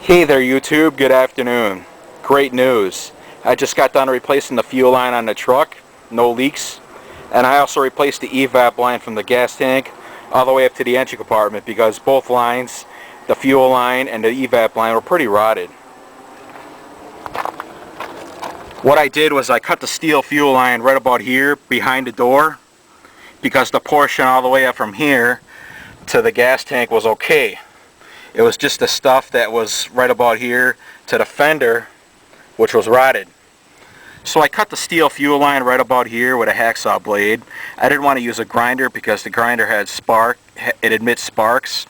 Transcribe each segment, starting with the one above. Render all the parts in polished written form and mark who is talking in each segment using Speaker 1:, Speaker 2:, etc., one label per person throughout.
Speaker 1: Hey there YouTube, good afternoon. Great news. I just got done replacing the fuel line on the truck, no leaks. And I also replaced the evap line from the gas tank all the way up to the engine compartment because both lines, the fuel line and the evap line, were pretty rotted. What I did was I cut the steel fuel line right about here behind the door because the portion all the way up from here to the gas tank was okay. It was just the stuff that was right about here to the fender, which was rotted. So I cut the steel fuel line right about here with a hacksaw blade. I didn't want to use a grinder because the grinder had it emits sparks.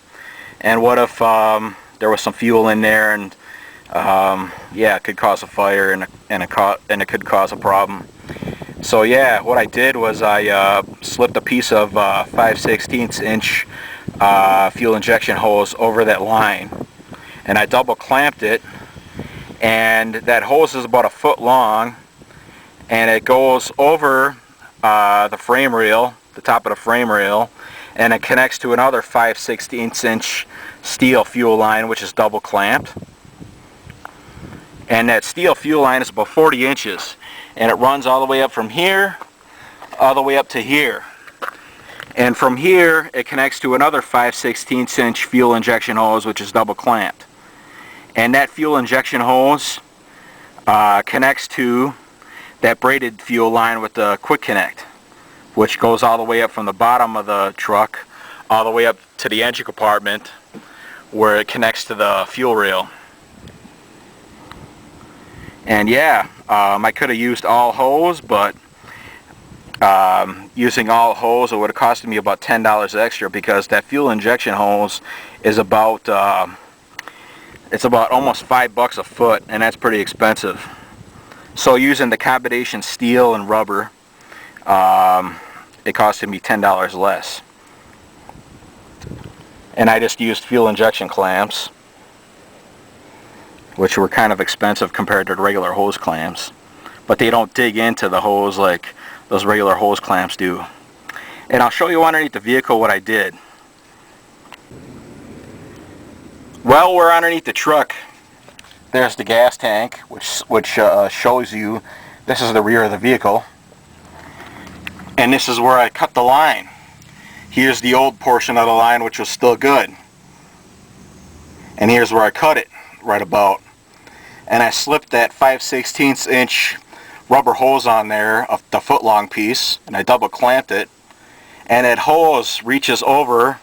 Speaker 1: And what if there was some fuel in there and yeah, it could cause a fire and it could cause a problem. So yeah, what I did was I slipped a piece of 5/16 inch fuel injection hose over that line, and I double clamped it, and that hose is about 1 foot long, and it goes over the frame rail, the top of the frame rail, and it connects to another 5/16 inch steel fuel line, which is double clamped. And that steel fuel line is about 40 inches, and it runs all the way up from here all the way up to here. And from here it connects to another 5/16 inch fuel injection hose, which is double clamped. And that fuel injection hose connects to that braided fuel line with the quick connect, which goes all the way up from the bottom of the truck all the way up to the engine compartment where it connects to the fuel rail. And yeah, I could have used all hose, but using all hose, it would have costed me about $10 extra because that fuel injection hose is about it's about almost $5 a foot, and that's pretty expensive. So using the combination steel and rubber, it costed me $10 less. And I just used fuel injection clamps, which were kind of expensive compared to the regular hose clamps, but they don't dig into the hose like those regular hose clamps do. And I'll show you underneath the vehicle what I did. Well, we're underneath the truck. There's the gas tank, which shows you this is the rear of the vehicle, and this is where I cut the line. Here's the old portion of the line, which was still good, and here's where I cut it right about. And I slipped that 5/16 inch rubber hose on there, of the foot long piece, and I double clamped it, and that hose reaches over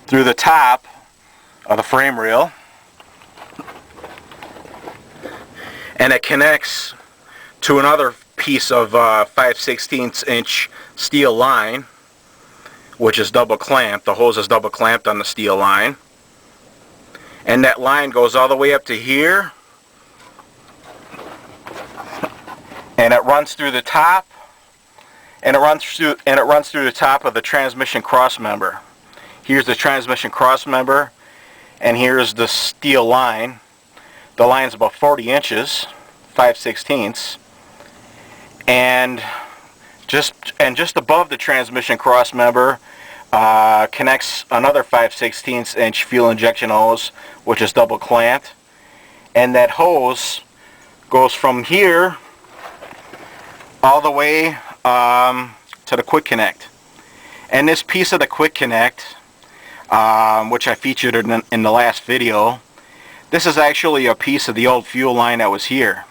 Speaker 1: through the top of the frame rail, and it connects to another piece of 5/16 inch steel line, which is double clamped. The hose is double clamped on the steel line, and that line goes all the way up to here, and it runs through the top, and it runs through the top of the transmission cross member. Here's the transmission cross member, and here's the steel line. The line's about 40 inches, 5/16, and just above the transmission cross member connects another 5/16 inch fuel injection hose, which is double clamped, and that hose goes from here all the way to the quick connect. And this piece of the quick connect, which I featured in the last video, this is actually a piece of the old fuel line that was here.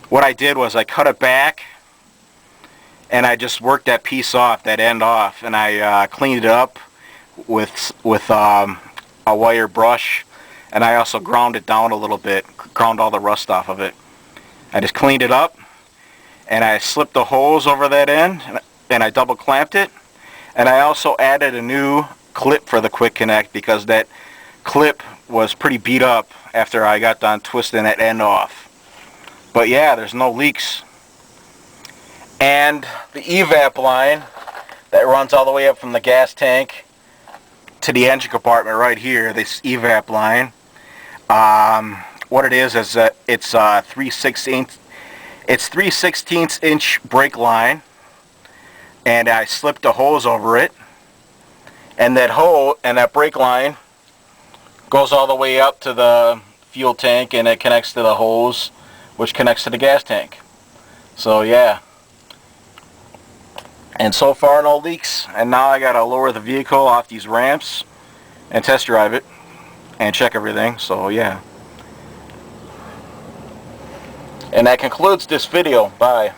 Speaker 1: What I did was I cut it back, and I just worked that piece off, that end off, and I cleaned it up with a wire brush, and I also ground it down a little bit, ground all the rust off of it. I just cleaned it up, and I slipped the hose over that end, and I double clamped it, and I also added a new clip for the quick connect because that clip was pretty beat up after I got done twisting that end off. But yeah, there's no leaks. And the evap line that runs all the way up from the gas tank to the engine compartment right here, this evap line, what it is that it's 3/16 inch brake line, and I slipped a hose over it, and that brake line Goes all the way up to the fuel tank, and it connects to the hose, which connects to the gas tank. So yeah. And so far no leaks. And now I gotta lower the vehicle off these ramps and test drive it and check everything. So yeah. And that concludes this video. Bye.